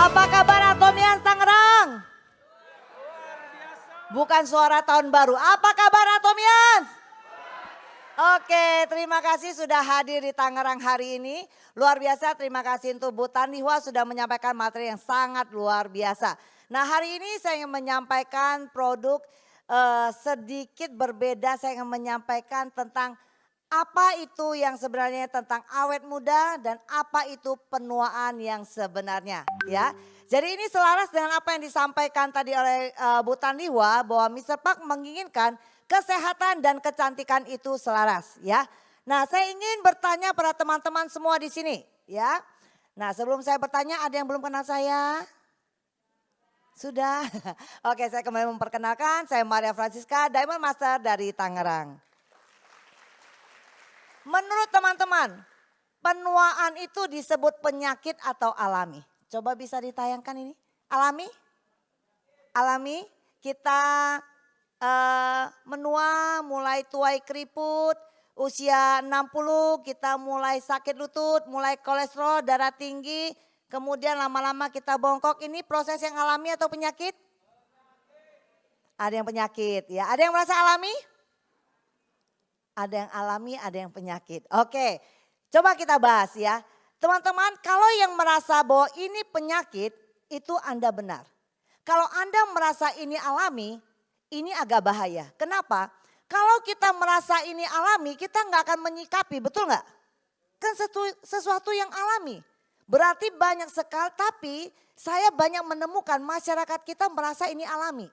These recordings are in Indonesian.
Apa kabar Atomian Tangerang? Bukan suara tahun baru. Apa kabar Atomian? Oke, terima kasih sudah hadir di Tangerang hari ini. Luar biasa, terima kasih untuk Bu Tanihwa sudah menyampaikan materi yang sangat luar biasa. Nah, hari ini saya ingin menyampaikan produk sedikit berbeda. Saya ingin menyampaikan tentang apa itu yang sebenarnya tentang awet muda dan apa itu penuaan yang sebenarnya, ya. Jadi ini selaras dengan apa yang disampaikan tadi oleh Bu Tanihwa bahwa Mr. Park menginginkan kesehatan dan kecantikan itu selaras, ya. Nah, saya ingin bertanya pada teman-teman semua di sini, ya. Nah, sebelum saya bertanya, ada yang belum kenal saya? Sudah? Oke, saya kembali memperkenalkan, saya Maria Francisca, Diamond Master dari Tangerang. Menurut teman-teman, penuaan itu disebut penyakit atau alami? Coba bisa ditayangkan ini, alami? Alami, kita menua mulai tuai keriput, usia 60 kita mulai sakit lutut, mulai kolesterol, darah tinggi, kemudian lama-lama kita bongkok. Ini proses yang alami atau penyakit? Ada yang penyakit ya, ada yang merasa alami? Ada yang alami, ada yang penyakit. Oke, coba kita bahas ya. Teman-teman, kalau yang merasa bahwa ini penyakit, itu Anda benar. Kalau Anda merasa ini alami, ini agak bahaya. Kenapa? Kalau kita merasa ini alami, kita nggak akan menyikapi, betul nggak? Kan sesuatu yang alami. Berarti banyak sekali, tapi saya banyak menemukan masyarakat kita merasa ini alami.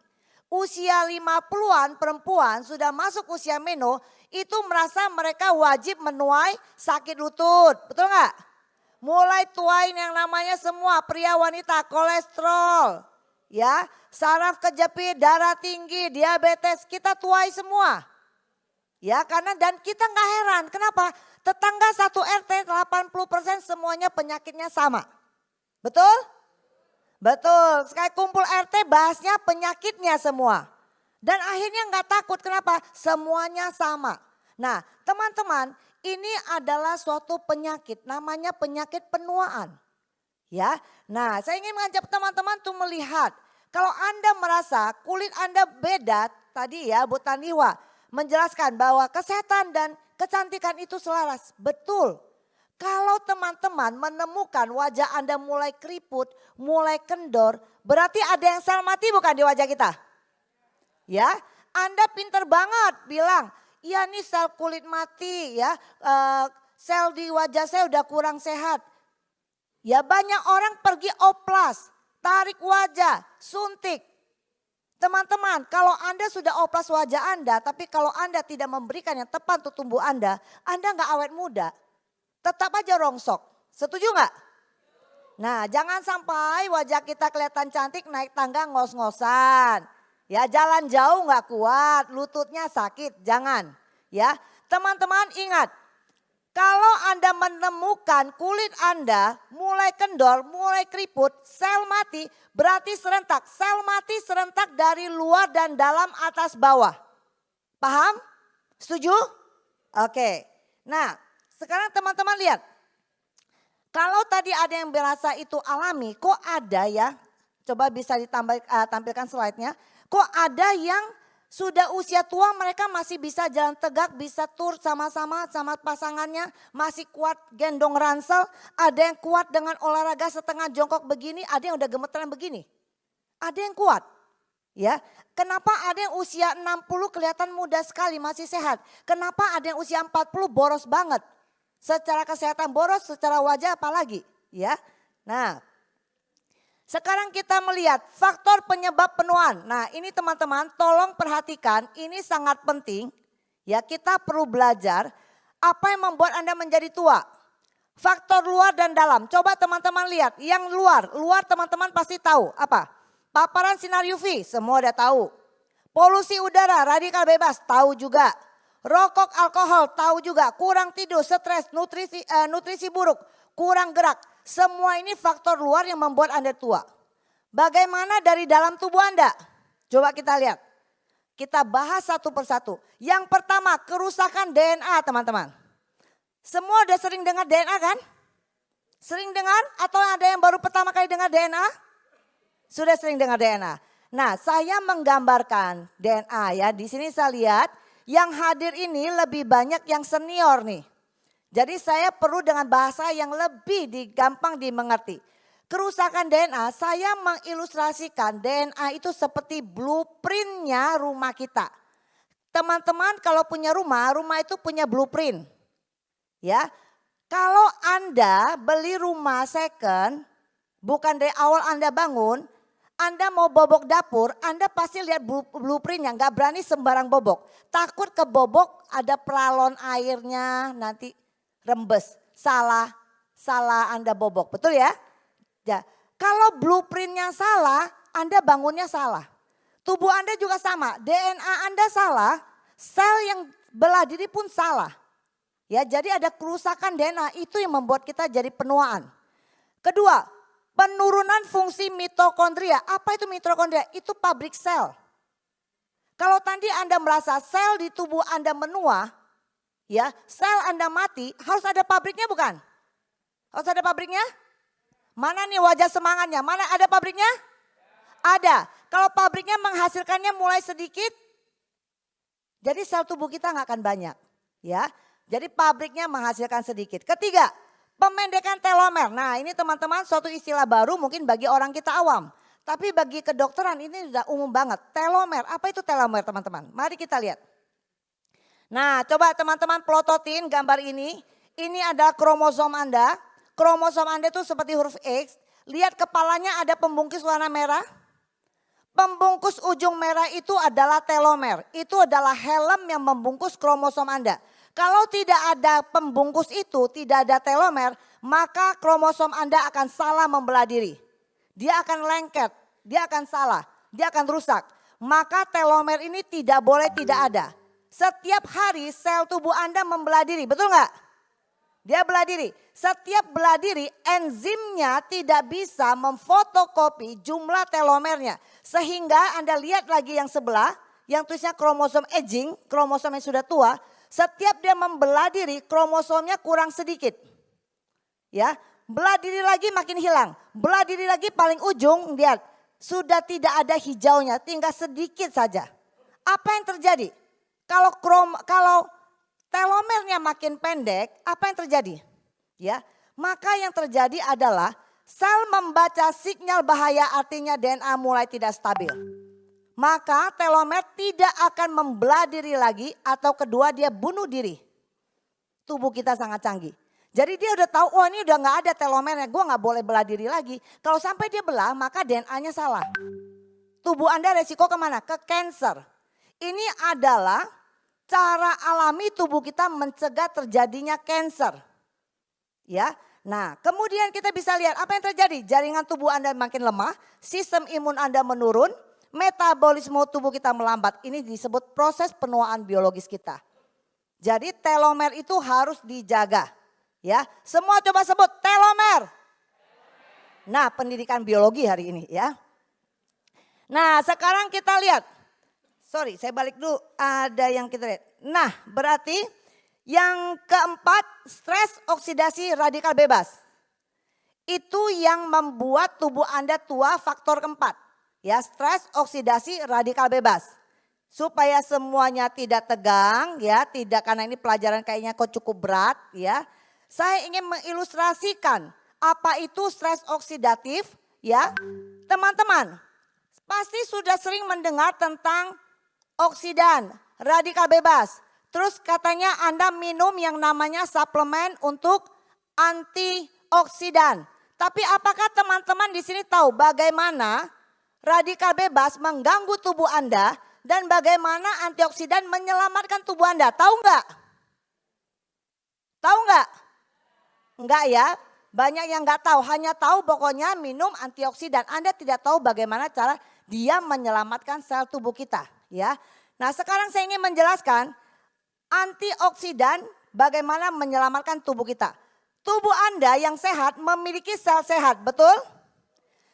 Usia 50-an perempuan sudah masuk usia meno, itu merasa mereka wajib menuai sakit lutut, betul nggak? Mulai tuain yang namanya semua pria wanita, kolesterol, ya, saraf kejepit, darah tinggi, diabetes, kita tuai semua. Ya, karena dan kita nggak heran, kenapa? Tetangga satu RT 80% semuanya penyakitnya sama. Betul? Betul, sekali kumpul RT bahasnya penyakitnya semua. Dan akhirnya nggak takut, kenapa? Semuanya sama. Nah, teman-teman, ini adalah suatu penyakit, namanya penyakit penuaan. Ya, nah saya ingin mengajak teman-teman tuh melihat, kalau Anda merasa kulit Anda beda, tadi ya Bu Tanihwa menjelaskan bahwa kesehatan dan kecantikan itu selaras, betul. Kalau teman-teman menemukan wajah Anda mulai keriput, mulai kendor, berarti ada yang sel mati bukan di wajah kita? Ya, Anda pinter banget bilang, iya nih sel kulit mati ya, sel di wajah saya udah kurang sehat. Ya banyak orang pergi oplas, tarik wajah, suntik. Teman-teman, kalau Anda sudah oplas wajah Anda, tapi kalau Anda tidak memberikan yang tepat untuk tubuh Anda nggak awet muda. Tetap aja rongsok, setuju nggak? Nah, jangan sampai wajah kita kelihatan cantik naik tangga ngos-ngosan. Ya, jalan jauh nggak kuat, lututnya sakit, jangan. Ya, teman-teman ingat, kalau Anda menemukan kulit Anda mulai kendor, mulai keriput, sel mati, berarti serentak. Sel mati serentak dari luar dan dalam, atas bawah. Paham? Setuju? Oke. Nah, sekarang teman-teman lihat, kalau tadi ada yang berasa itu alami, kok ada ya, coba bisa tampilkan slide-nya, kok ada yang sudah usia tua mereka masih bisa jalan tegak, bisa tur sama-sama sama pasangannya, masih kuat gendong ransel, ada yang kuat dengan olahraga setengah jongkok begini, ada yang udah gemeteran begini, ada yang kuat. Ya, kenapa ada yang usia 60 kelihatan muda sekali masih sehat, kenapa ada yang usia 40 boros banget? Secara kesehatan boros, secara wajah apalagi, ya. Nah, sekarang kita melihat faktor penyebab penuaan. Nah, ini teman-teman tolong perhatikan, ini sangat penting. Ya, kita perlu belajar apa yang membuat Anda menjadi tua. Faktor luar dan dalam. Coba teman-teman lihat, yang luar teman-teman pasti tahu apa? Paparan sinar UV, semua udah tahu. Polusi udara, radikal bebas, tahu juga. Rokok, alkohol, tahu juga. Kurang tidur, stres, nutrisi buruk, kurang gerak. Semua ini faktor luar yang membuat Anda tua. Bagaimana dari dalam tubuh Anda? Coba kita lihat. Kita bahas satu persatu. Yang pertama, kerusakan DNA teman-teman. Semua udah sering dengar DNA kan? Sering dengar atau ada yang baru pertama kali dengar DNA? Sudah sering dengar DNA. Nah, saya menggambarkan DNA ya. Di sini saya lihat yang hadir ini lebih banyak yang senior nih. Jadi saya perlu dengan bahasa yang lebih gampang dimengerti. Kerusakan DNA, saya mengilustrasikan DNA itu seperti blueprintnya rumah kita. Teman-teman kalau punya rumah itu punya blueprint. Ya, kalau Anda beli rumah second, bukan dari awal Anda bangun, Anda mau bobok dapur, Anda pasti lihat blueprintnya, nggak berani sembarang bobok. Takut kebobok ada peralon airnya nanti rembes, salah Anda bobok, betul ya? Ya, kalau blueprintnya salah, Anda bangunnya salah. Tubuh Anda juga sama, DNA Anda salah, sel yang belah diri pun salah. Ya, jadi ada kerusakan DNA itu yang membuat kita jadi penuaan. Kedua, penurunan fungsi mitokondria. Apa itu mitokondria? Itu pabrik sel. Kalau tadi Anda merasa sel di tubuh Anda menua, ya, sel Anda mati, harus ada pabriknya bukan? Harus ada pabriknya? Mana nih wajah semangatnya? Mana ada pabriknya? Ada. Kalau pabriknya menghasilkannya mulai sedikit, jadi sel tubuh kita nggak akan banyak. Ya, jadi pabriknya menghasilkan sedikit. Ketiga, pemendekan telomer. Nah ini teman-teman suatu istilah baru mungkin bagi orang kita awam. Tapi bagi kedokteran ini sudah umum banget. Telomer, apa itu telomer teman-teman? Mari kita lihat. Nah coba teman-teman plototin gambar ini. Ini adalah kromosom Anda. Kromosom Anda itu seperti huruf X. Lihat kepalanya ada pembungkus warna merah. Pembungkus ujung merah itu adalah telomer. Itu adalah helm yang membungkus kromosom Anda. Kalau tidak ada pembungkus itu, tidak ada telomer, maka kromosom Anda akan salah membelah diri. Dia akan lengket, dia akan salah, dia akan rusak. Maka telomer ini tidak boleh tidak ada. Setiap hari sel tubuh Anda membelah diri, betul nggak? Dia belah diri. Setiap belah diri enzimnya tidak bisa memfotokopi jumlah telomernya. Sehingga Anda lihat lagi yang sebelah, yang tulisnya kromosom aging, kromosom yang sudah tua. Setiap dia membelah diri kromosomnya kurang sedikit. Ya, belah diri lagi makin hilang. Belah diri lagi paling ujung lihat sudah tidak ada hijaunya, tinggal sedikit saja. Apa yang terjadi? Kalau telomernya makin pendek, apa yang terjadi? Ya, maka yang terjadi adalah sel membaca sinyal bahaya artinya DNA mulai tidak stabil. Maka telomer tidak akan membelah diri lagi atau kedua dia bunuh diri. Tubuh kita sangat canggih. Jadi dia udah tahu, oh ini udah gak ada telomernya, gue gak boleh belah diri lagi. Kalau sampai dia belah maka DNA-nya salah. Tubuh Anda resiko kemana? Ke cancer. Ini adalah cara alami tubuh kita mencegah terjadinya cancer. Ya, nah kemudian kita bisa lihat apa yang terjadi. Jaringan tubuh Anda makin lemah, sistem imun Anda menurun. Metabolisme tubuh kita melambat. Ini disebut proses penuaan biologis kita. Jadi telomer itu harus dijaga. Ya, semua coba sebut telomer. Nah, pendidikan biologi hari ini ya. Nah, sekarang kita lihat. Sorry, saya balik dulu. Ada yang kita lihat. Nah, berarti yang keempat, stres oksidasi radikal bebas. Itu yang membuat tubuh Anda tua, faktor keempat. Ya, stres oksidasi radikal bebas. Supaya semuanya tidak tegang ya, tidak karena ini pelajaran kayaknya kok cukup berat ya. Saya ingin mengilustrasikan apa itu stres oksidatif ya. Teman-teman, pasti sudah sering mendengar tentang oksidan, radikal bebas. Terus katanya Anda minum yang namanya suplemen untuk antioksidan. Tapi apakah teman-teman di sini tahu bagaimana radikal bebas mengganggu tubuh Anda dan bagaimana antioksidan menyelamatkan tubuh Anda? Tahu nggak? Tahu nggak? Enggak ya, banyak yang nggak tahu. Hanya tahu pokoknya minum antioksidan. Anda tidak tahu bagaimana cara dia menyelamatkan sel tubuh kita. Ya, nah sekarang saya ingin menjelaskan antioksidan bagaimana menyelamatkan tubuh kita. Tubuh Anda yang sehat memiliki sel sehat, betul?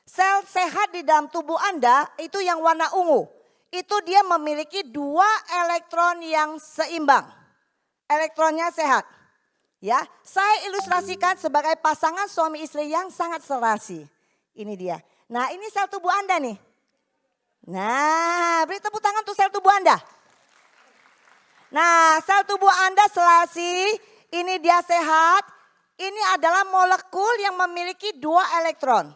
Sel sehat di dalam tubuh Anda itu yang warna ungu. Itu dia memiliki 2 elektron yang seimbang. Elektronnya sehat. Ya, saya ilustrasikan sebagai pasangan suami istri yang sangat serasi. Ini dia. Nah, ini sel tubuh Anda nih. Nah, beri tepuk tangan untuk sel tubuh Anda. Nah, sel tubuh Anda serasi, ini dia sehat. Ini adalah molekul yang memiliki 2 elektron.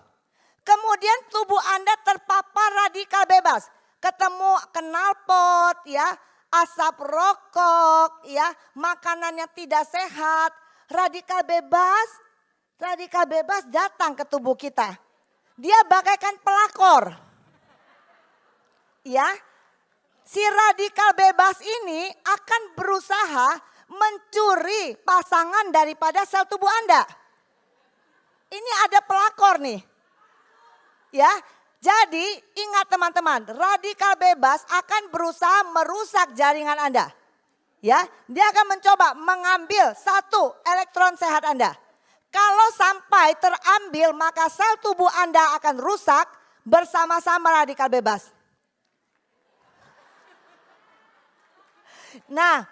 Kemudian tubuh Anda terpapar radikal bebas. Ketemu knalpot ya, asap rokok ya, makanan yang tidak sehat, radikal bebas datang ke tubuh kita. Dia bagaikan pelakor. Ya. Si radikal bebas ini akan berusaha mencuri pasangan daripada sel tubuh Anda. Ini ada pelakor nih. Ya. Jadi ingat teman-teman, radikal bebas akan berusaha merusak jaringan Anda. Ya, dia akan mencoba mengambil 1 elektron sehat Anda. Kalau sampai terambil maka sel tubuh Anda akan rusak bersama-sama radikal bebas. Nah,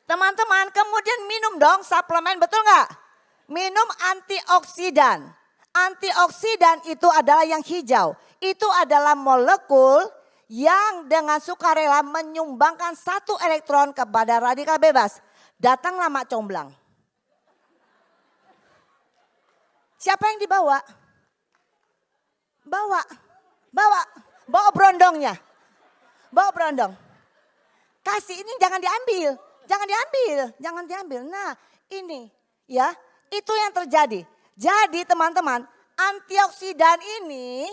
teman-teman kemudian minum dong suplemen, betul nggak? Minum antioksidan. Antioksidan itu adalah yang hijau. Itu adalah molekul yang dengan sukarela menyumbangkan 1 elektron kepada radikal bebas. Datanglah mak comblang. Siapa yang dibawa? Bawa brondongnya. Bawa brondong. Kasih ini jangan diambil. Nah ini ya, itu yang terjadi. Jadi teman-teman, antioksidan ini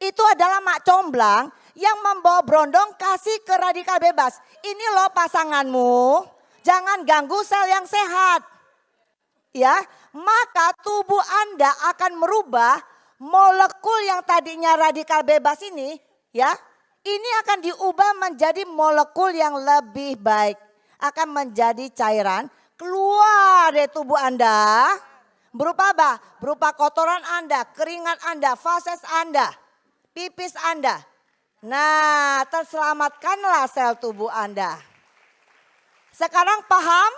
itu adalah mak comblang yang membawa brondong kasih ke radikal bebas. Ini loh pasanganmu, jangan ganggu sel yang sehat. Ya, maka tubuh Anda akan merubah molekul yang tadinya radikal bebas ini, ya. Ini akan diubah menjadi molekul yang lebih baik. Akan menjadi cairan keluar dari tubuh Anda. Berupa apa? Berupa kotoran Anda, keringat Anda, fases Anda, pipis Anda. Nah, terselamatkanlah sel tubuh Anda. Sekarang paham?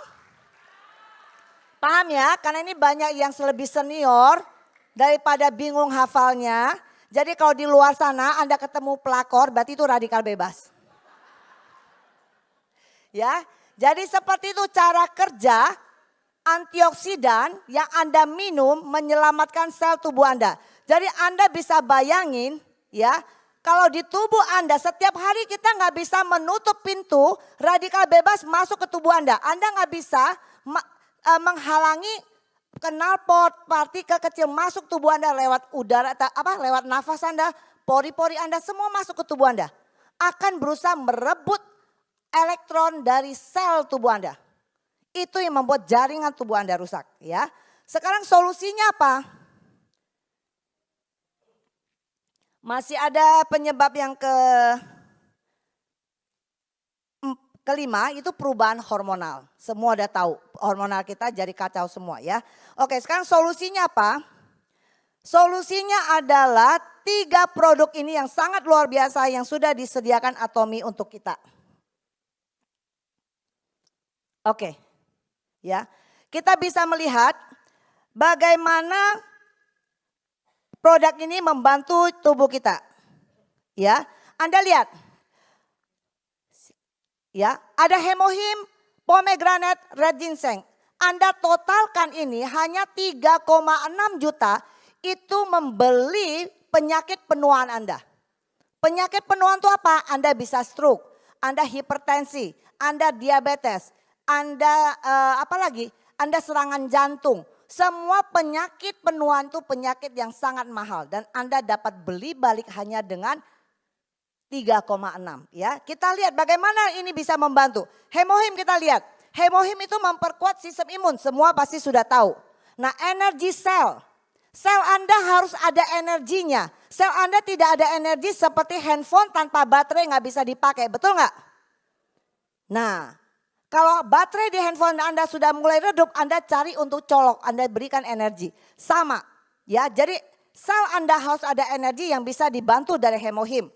Paham ya? Karena ini banyak yang lebih senior daripada bingung hafalnya. Jadi kalau di luar sana Anda ketemu pelakor, berarti itu radikal bebas. Ya, jadi seperti itu cara kerja antioksidan yang Anda minum menyelamatkan sel tubuh Anda. Jadi Anda bisa bayangin ya, kalau di tubuh Anda setiap hari kita nggak bisa menutup pintu radikal bebas masuk ke tubuh Anda. Anda nggak bisa menghalangi knalpot, partikel kecil masuk tubuh Anda lewat udara, lewat nafas Anda, pori-pori Anda semua masuk ke tubuh Anda. Akan berusaha merebut elektron dari sel tubuh Anda. Itu yang membuat jaringan tubuh Anda rusak ya. Sekarang solusinya apa? Masih ada penyebab yang kelima, itu perubahan hormonal. Semua udah tahu, hormonal kita jadi kacau semua ya. Oke, sekarang solusinya apa? Solusinya adalah 3 produk ini yang sangat luar biasa yang sudah disediakan Atomy untuk kita. Oke. Ya, kita bisa melihat bagaimana produk ini membantu tubuh kita. Ya, Anda lihat. Ya, ada hemohim, pomegranate, red ginseng. Anda totalkan ini hanya 3,6 juta itu membeli penyakit penuaan Anda. Penyakit penuaan itu apa? Anda bisa stroke, Anda hipertensi, Anda diabetes, Anda Anda serangan jantung. Semua penyakit penuaan itu penyakit yang sangat mahal dan Anda dapat beli balik hanya dengan 3,6 ya. Kita lihat bagaimana ini bisa membantu. Hemohim kita lihat. Hemohim itu memperkuat sistem imun, semua pasti sudah tahu. Nah, energi sel. Sel Anda harus ada energinya. Sel Anda tidak ada energi seperti handphone tanpa baterai nggak bisa dipakai, betul nggak? Nah, kalau baterai di handphone Anda sudah mulai redup, Anda cari untuk colok, Anda berikan energi. Sama ya, jadi sel Anda harus ada energi yang bisa dibantu dari hemohim.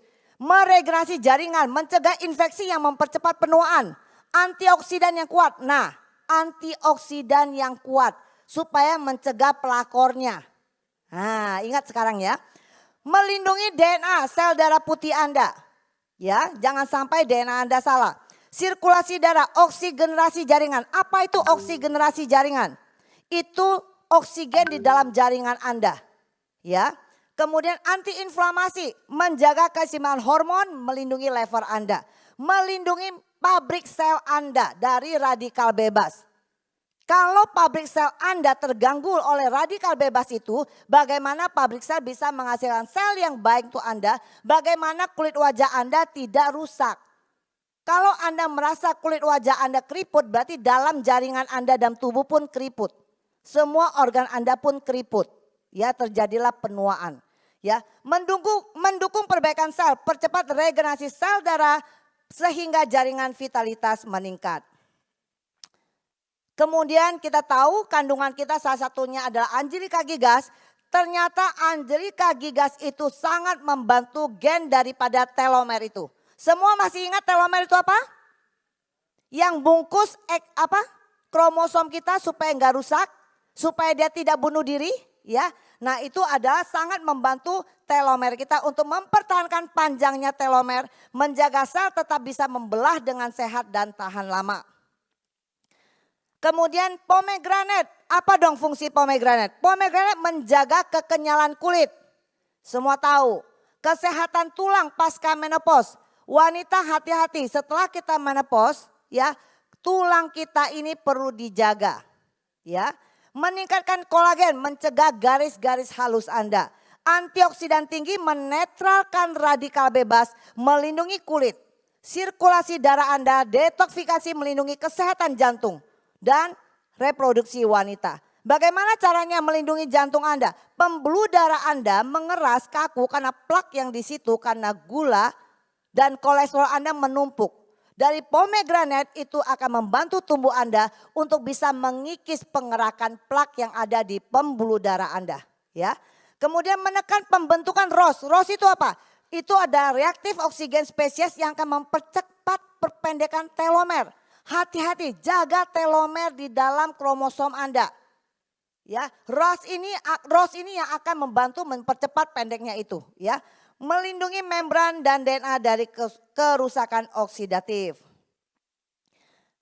Meregenerasi jaringan, mencegah infeksi yang mempercepat penuaan. Antioksidan yang kuat. Nah, antioksidan yang kuat supaya mencegah pelakornya. Nah, ingat sekarang ya. Melindungi DNA sel darah putih Anda. Ya, jangan sampai DNA Anda salah. Sirkulasi darah, oksigenasi jaringan. Apa itu oksigenasi jaringan? Itu oksigen di dalam jaringan Anda. Ya. Kemudian antiinflamasi, menjaga keseimbangan hormon, melindungi lever Anda. Melindungi pabrik sel Anda dari radikal bebas. Kalau pabrik sel Anda terganggu oleh radikal bebas itu, bagaimana pabrik sel bisa menghasilkan sel yang baik untuk Anda? Bagaimana kulit wajah Anda tidak rusak? Kalau Anda merasa kulit wajah Anda keriput, berarti dalam jaringan Anda dan tubuh pun keriput. Semua organ Anda pun keriput. Ya, terjadilah penuaan. Ya, mendukung perbaikan sel, percepat regenerasi sel darah sehingga jaringan vitalitas meningkat. Kemudian kita tahu kandungan kita salah satunya adalah Angelica gigas. Ternyata Angelica gigas itu sangat membantu gen daripada telomer itu. Semua masih ingat telomer itu apa? Yang bungkus kromosom kita supaya nggak rusak, supaya dia tidak bunuh diri. Ya, nah itu adalah sangat membantu telomer kita untuk mempertahankan panjangnya telomer, menjaga sel tetap bisa membelah dengan sehat dan tahan lama. Kemudian pomegranate, apa dong fungsi pomegranate? Pomegranate menjaga kekenyalan kulit. Semua tahu, kesehatan tulang pasca menopause. Wanita hati-hati setelah kita menopause, ya, tulang kita ini perlu dijaga, ya. Meningkatkan kolagen, mencegah garis-garis halus Anda. Antioksidan tinggi menetralkan radikal bebas, melindungi kulit. Sirkulasi darah Anda, detoksifikasi melindungi kesehatan jantung dan reproduksi wanita. Bagaimana caranya melindungi jantung Anda? Pembuluh darah Anda mengeras kaku karena plak yang di situ karena gula dan kolesterol Anda menumpuk. Dari pomegranate itu akan membantu tubuh Anda untuk bisa mengikis pengerakan plak yang ada di pembuluh darah Anda. Ya. Kemudian menekan pembentukan ROS. ROS itu apa? Itu ada reaktif oksigen spesies yang akan mempercepat perpendekan telomer. Hati-hati, jaga telomer di dalam kromosom Anda. Ya, ROS ini yang akan membantu mempercepat pendeknya itu. Ya. Melindungi membran dan DNA dari kerusakan oksidatif.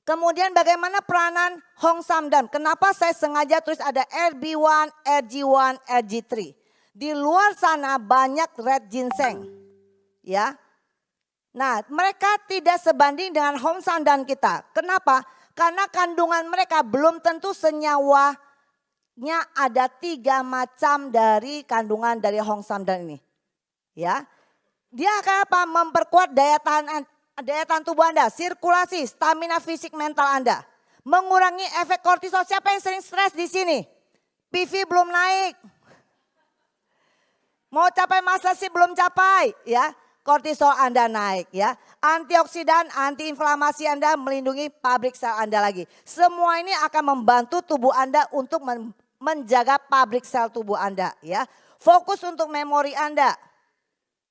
Kemudian bagaimana peranan Hong Samdan? Kenapa saya sengaja tulis ada RB1, RG1, RG3. Di luar sana banyak red ginseng. Ya. Nah, mereka tidak sebanding dengan Hong Samdan kita. Kenapa? Karena kandungan mereka belum tentu senyawanya ada 3 macam dari kandungan dari Hong Samdan ini. Ya, dia akan apa? Memperkuat daya tahan tubuh Anda, sirkulasi, stamina fisik mental Anda, mengurangi efek kortisol. Siapa yang sering stres di sini? PV belum naik, mau capai masa sih belum capai, ya. Kortisol Anda naik, ya. Antioksidan, antiinflamasi Anda melindungi pabrik sel Anda lagi. Semua ini akan membantu tubuh Anda untuk menjaga pabrik sel tubuh Anda, ya. Fokus untuk memori Anda.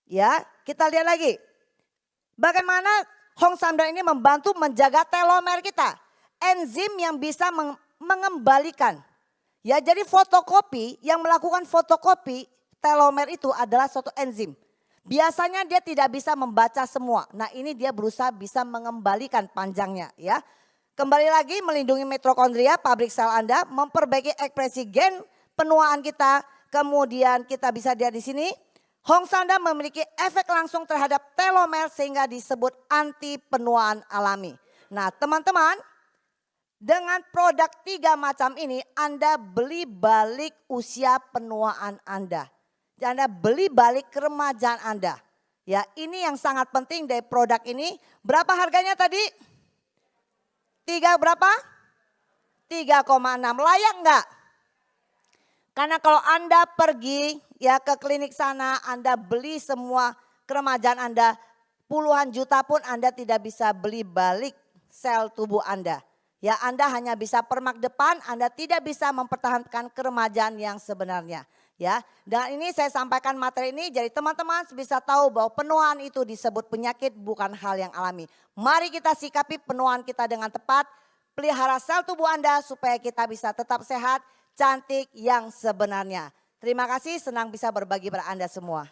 Ya, kita lihat lagi. Bagaimana Hong Samdan ini membantu menjaga telomer kita. Enzim yang bisa mengembalikan. Ya, jadi fotokopi, yang melakukan fotokopi telomer itu adalah suatu enzim. Biasanya dia tidak bisa membaca semua. Nah, ini dia berusaha bisa mengembalikan panjangnya, ya. Kembali lagi melindungi mitokondria, pabrik sel Anda, memperbaiki ekspresi gen penuaan kita. Kemudian kita bisa lihat di sini. Hong Samdan memiliki efek langsung terhadap telomer sehingga disebut anti penuaan alami. Nah, teman-teman, dengan produk 3 macam ini Anda beli balik usia penuaan Anda. Anda beli balik keremajaan Anda. Ya, ini yang sangat penting dari produk ini. Berapa harganya tadi? 3 berapa? 3,6. Layak enggak? Karena kalau Anda pergi ya ke klinik sana, Anda beli semua keremajaan Anda, puluhan juta pun Anda tidak bisa beli balik sel tubuh Anda. Ya, Anda hanya bisa permak depan, Anda tidak bisa mempertahankan keremajaan yang sebenarnya. Ya, dan ini saya sampaikan materi ini jadi teman-teman bisa tahu bahwa penuaan itu disebut penyakit bukan hal yang alami. Mari kita sikapi penuaan kita dengan tepat. pelihara sel tubuh Anda supaya kita bisa tetap sehat, cantik yang sebenarnya. Terima kasih, senang bisa berbagi pada Anda semua.